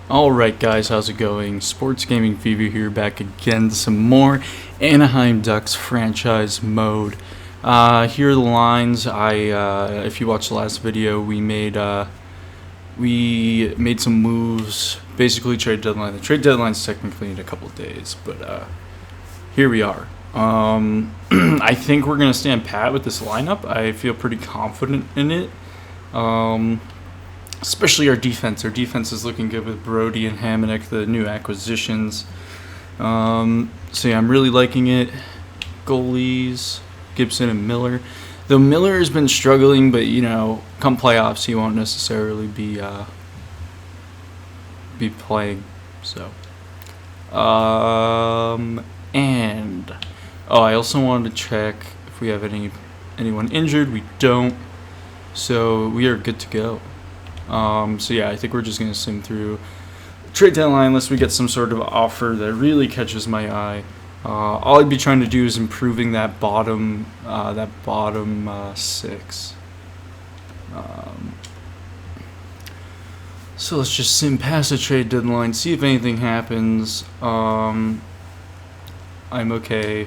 Alright guys, how's it going? Sports Gaming Fever here, back again, some more Anaheim Ducks franchise mode. Here are the lines. If you watched the last video, we made some moves, basically trade deadline. The trade deadline's technically in a couple of days, but here we are. I think we're going to stand pat with this lineup. I feel pretty confident in it. Especially our defense. Our defense is looking good with Brody and Hamonic, the new acquisitions. So yeah, I'm really liking it. Goalies, Gibson and Miller. Though Miller has been struggling, but come playoffs, he won't necessarily be playing. So, and I also wanted to check if we have anyone injured. We don't, so we are good to go. So yeah, I think we're just going to sim through trade deadline unless we get some sort of offer that really catches my eye. All I'd be trying to do is improving that bottom six. So let's just sim past the trade deadline, see if anything happens. I'm okay.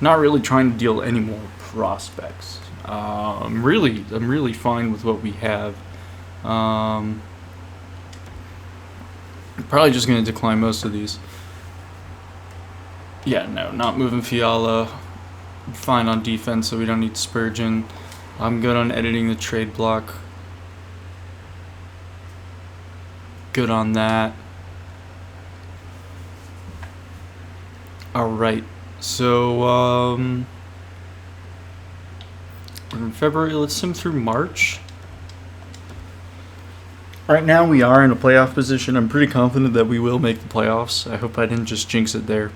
Not really trying to deal any more prospects. I'm really fine with what we have. Probably just going to decline most of these. Yeah, no, not moving Fiala. Fine on defense, so we don't need Spurgeon. I'm good on editing the trade block. Good on that. Alright, so we're in February. Let's sim through March. Right now we are in a playoff position. I'm pretty confident that we will make the playoffs. I hope I didn't just jinx it there.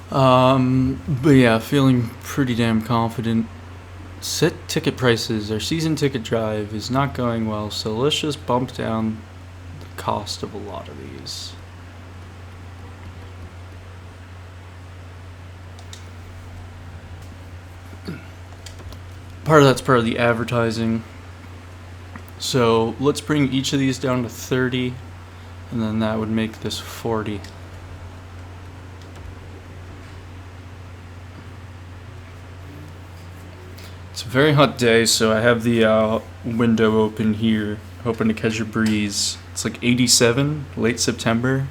But yeah, feeling pretty damn confident. Set ticket prices. Our season ticket drive is not going well, so let's just bump down the cost of a lot of these. Part of that's part of the advertising. So let's bring each of these down to 30, and then that would make this 40. It's a very hot day, so I have the window open here, hoping to catch a breeze. It's like 87, late September,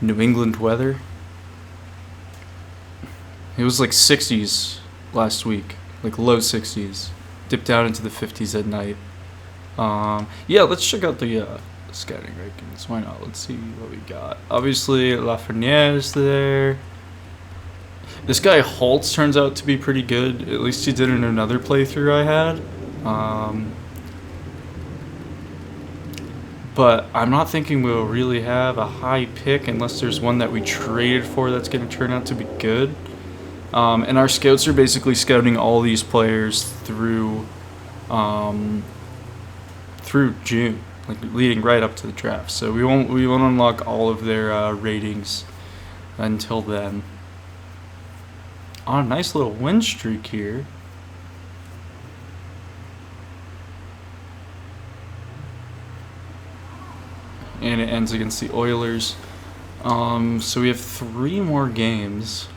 New England weather. It was like 60s last week, like low 60s, dipped down into the 50s at night. Yeah, let's check out the scouting rankings. Why not? Let's see what we got. Obviously, Lafreniere's there. This guy Holtz turns out to be pretty good. At least he did in another playthrough I had. But I'm not thinking we'll really have a high pick unless there's one that we traded for that's going to turn out to be good. And our scouts are basically scouting all these players through June, like leading right up to the draft. So we won't unlock all of their ratings until then. On a nice little win streak here. And it ends against the Oilers. So we have 3 more games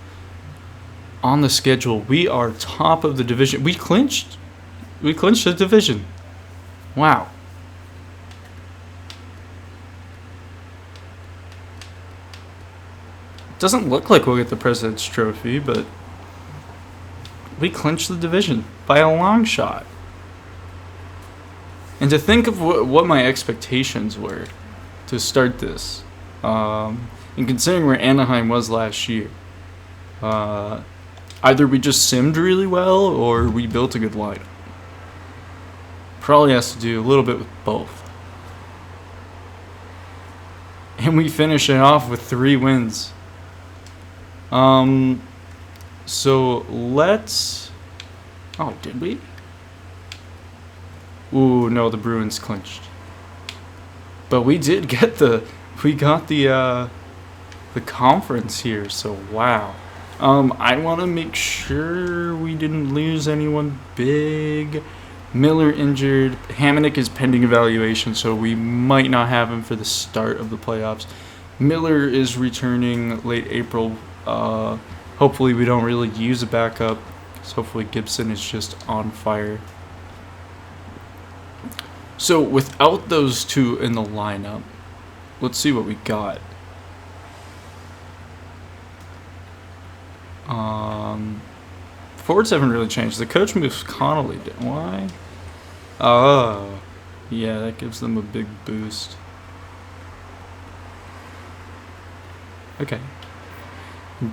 on the schedule. We are top of the division. We clinched the division. Wow. Doesn't look like we'll get the President's Trophy, but we clinched the division by a long shot. And to think of what my expectations were to start this, and considering where Anaheim was last year, either we just simmed really well or we built a good lineup. Probably has to do a little bit with both. And we finish it off with 3 wins. So let's... Oh, did we? Ooh, no, the Bruins clinched. But we did get the conference here, so wow. I want to make sure we didn't lose anyone big. Miller injured. Hamonic is pending evaluation, so we might not have him for the start of the playoffs. Miller is returning late April. Hopefully we don't really use a backup, because hopefully Gibson is just on fire. So without those two in the lineup, let's see what we got. Forwards haven't really changed. The coach moves Connolly. Why? Oh, yeah, that gives them a big boost. Okay.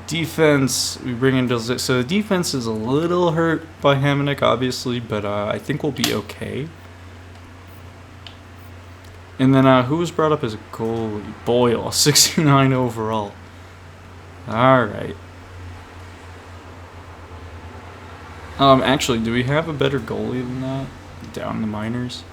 Defense, we bring in Dilzik. So the defense is a little hurt by Hamonic, obviously, but I think we'll be okay. And then who was brought up as a goalie? Boyle, 69 overall. All right. Actually, do we have a better goalie than that down in the minors?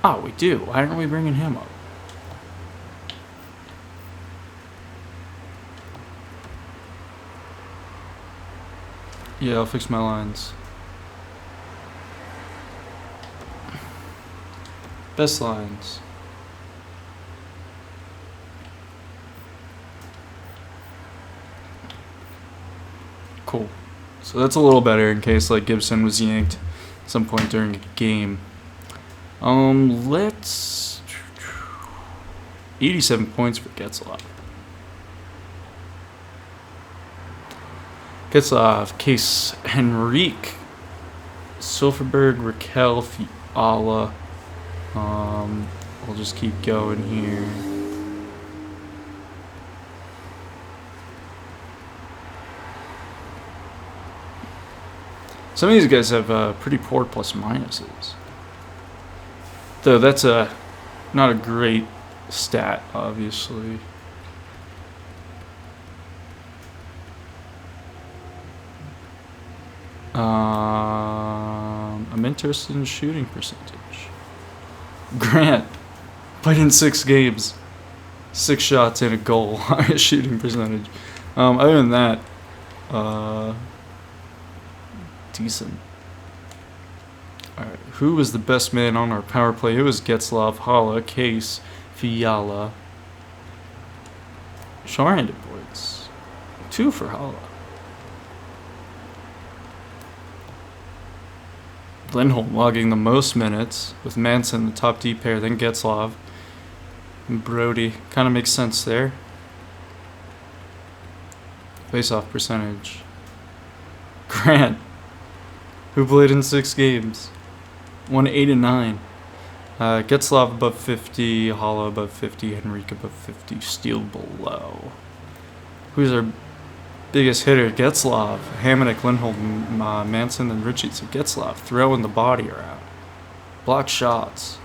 Oh, we do. Why aren't we bringing him up? Yeah, I'll fix my lines. Best lines. Cool. So that's a little better in case like Gibson was yanked at some point during a game. Let's 87 points for Getzlaf. Getzlaf, Case Henrique, Silverberg, Raquel, Fiala. We'll just keep going here. Some of these guys have pretty poor plus minuses. Though that's not a great stat, obviously. I'm interested in shooting percentage. Grant played in 6 games, 6 shots and a goal. Highest shooting percentage. Other than that, decent. Alright, who was the best man on our power play? It was Getzlaf, Hala, Case, Fiala. Shorthanded points. 2 for Hala. Lindholm logging the most minutes, with Manson the top D pair, then Getzlaf. And Brody. Kind of makes sense there. Face-off percentage. Grant, who played in 6 games. Won 8 and 9. Getzlaf above 50, Hala above 50, Henrique above 50, Steele below. Who's our biggest hitter? Getzlaf, Hamonic, Lindholm, Manson, and Ritchie. So Getzlaf throwing the body around. Block shots.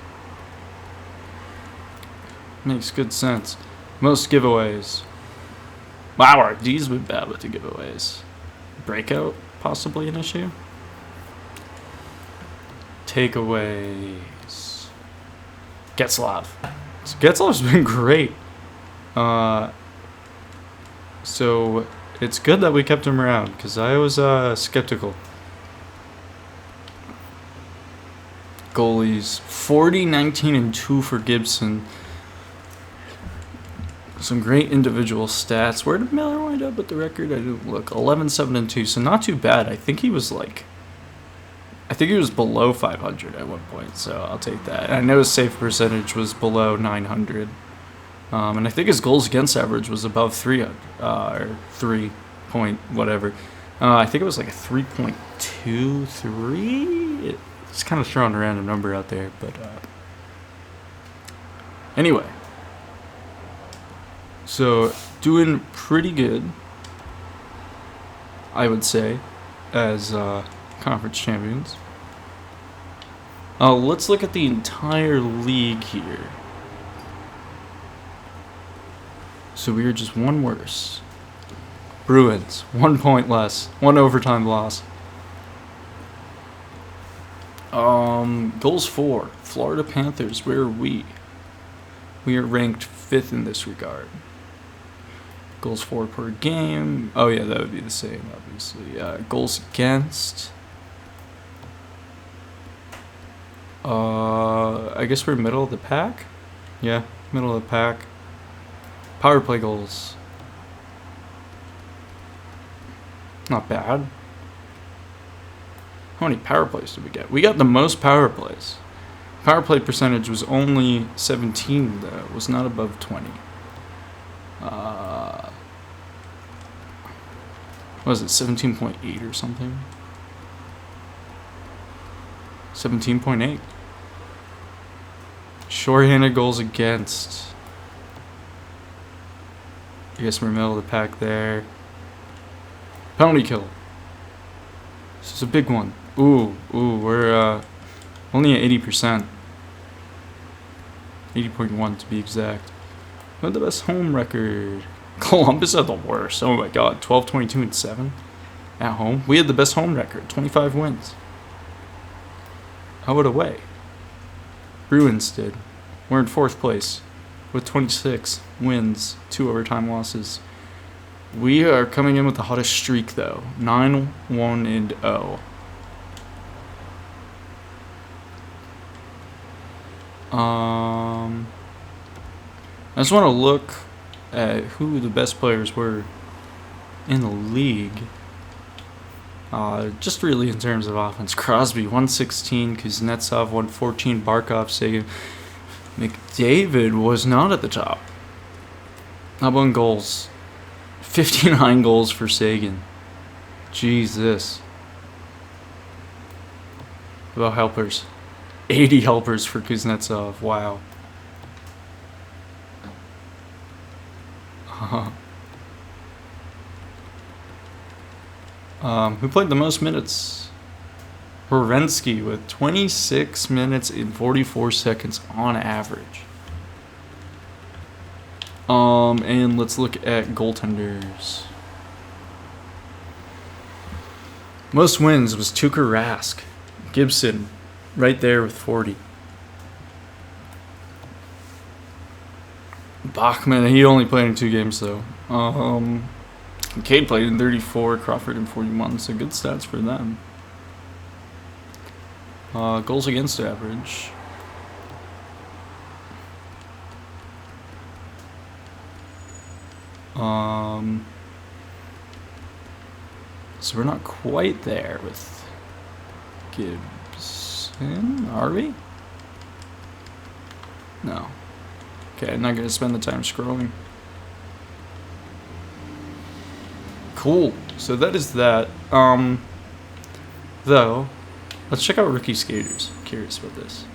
Makes good sense. Most giveaways. Wow, our D's been bad with the giveaways. Breakout, possibly an issue. Takeaways. Getzlaf. So Getzlaf's been great. So it's good that we kept him around, because I was skeptical. Goalies. 40, 19, and 2 for Gibson. Some great individual stats. Where did Miller wind up with the record? I didn't look. 11, 7, and 2. So not too bad. I think he was below 500 at one point, so I'll take that. And I know his save percentage was below 900. And I think his goals against average was above 300, or 3 point whatever. I think it was like a 3.23. It's kind of throwing a random number out there, but anyway. So doing pretty good, I would say, as conference champions. Let's look at the entire league here. So we are just 1 worse. Bruins, 1 point less, 1 overtime loss. Goals for Florida Panthers. Where are we? We are ranked 5th in this regard. Goals for per game. Oh yeah, that would be the same, obviously. Goals against. I guess we're middle of the pack. Yeah, middle of the pack. Power play goals. Not bad. How many power plays did we get? We got the most power plays. Power play percentage was only 17, though. It was not above 20. What was it, 17.8 or something? 17.8. Shorthanded goals against. I guess we're middle of the pack there. Penalty kill. This is a big one. Ooh, we're only at 80%. 80.1 to be exact. Who had the best home record? Columbus had the worst. Oh my god, 12, 22, and 7 at home. We had the best home record, 25 wins. How about away? Bruins did. We're in 4th place with 26 wins, 2 overtime losses. We are coming in with the hottest streak, though. 9-1-0. I just want to look at who the best players were in the league. Just really in terms of offense. Crosby, 116. Kuznetsov, 114. Barkov, Sagan. McDavid was not at the top. How about in goals? 59 goals for Sagan. Jesus. How about helpers? 80 helpers for Kuznetsov. Wow. Who played the most minutes? Werenski with 26 minutes and 44 seconds on average. And let's look at goaltenders. Most wins was Tuukka Rask. Gibson, right there with 40. Bachman, he only played in 2 games though. Cade played in 34, Crawford in 41, so good stats for them. Goals against average. So we're not quite there with Gibson, are we? No. Okay, I'm not gonna spend the time scrolling. Cool. So that is that. Though, let's check out rookie skaters. I'm curious about this.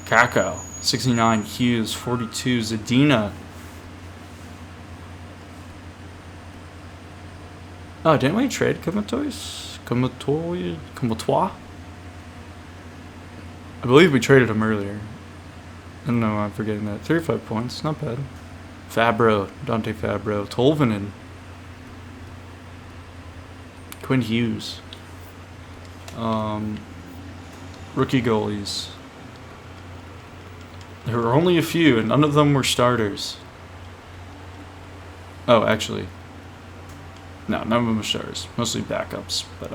Kako, 69. Hughes, 42. Zadina. Oh, didn't we trade Comatois? I believe we traded him earlier. I don't know, I'm forgetting that. 35 points, not bad. Fabro, Dante Fabro, Tolvanen, Quinn Hughes. Rookie goalies. There were only a few, and none of them were starters. Oh, actually, no, none of them were starters. Mostly backups, but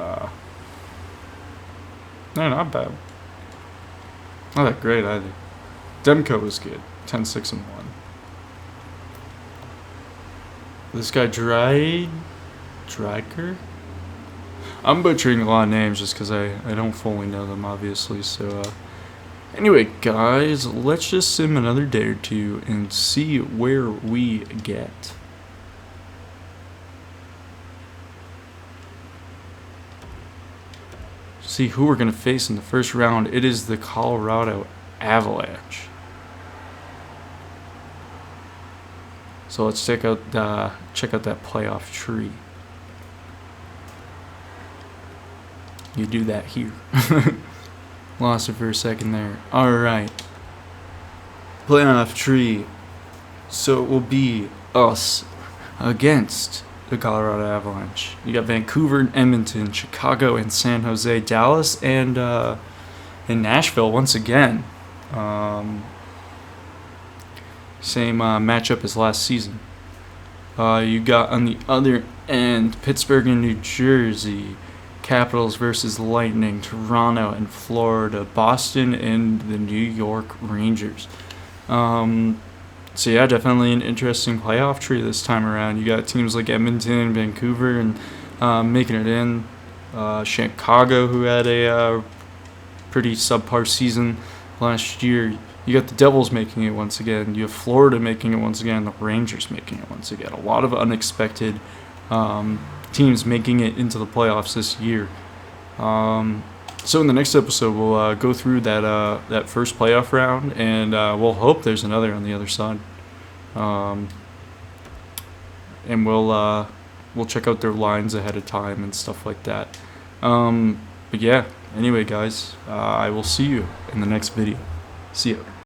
no, not bad. Not that great either. Demko was good, 10-6-1. This guy Dreiker? I'm butchering a lot of names just because I don't fully know them, obviously. So, anyway, guys, let's just sim another day or two and see where we get. See who we're going to face in the first round. It is the Colorado Avalanche. So let's check out that playoff tree. You do that here. Lost it for a second there. Alright. Playoff tree. So it will be us against the Colorado Avalanche. You got Vancouver and Edmonton, Chicago and San Jose, Dallas and Nashville once again. Same matchup as last season. You got on the other end Pittsburgh and New Jersey, Capitals versus Lightning, Toronto and Florida, Boston and the New York Rangers. So yeah, definitely an interesting playoff tree this time around. You got teams like Edmonton, Vancouver, and making it in. Chicago, who had a pretty subpar season last year. You got the Devils making it once again. You have Florida making it once again. The Rangers making it once again. A lot of unexpected teams making it into the playoffs this year. So in the next episode, we'll go through that first playoff round, and we'll hope there's another on the other side. And we'll check out their lines ahead of time and stuff like that. But yeah, anyway, guys, I will see you in the next video. See ya.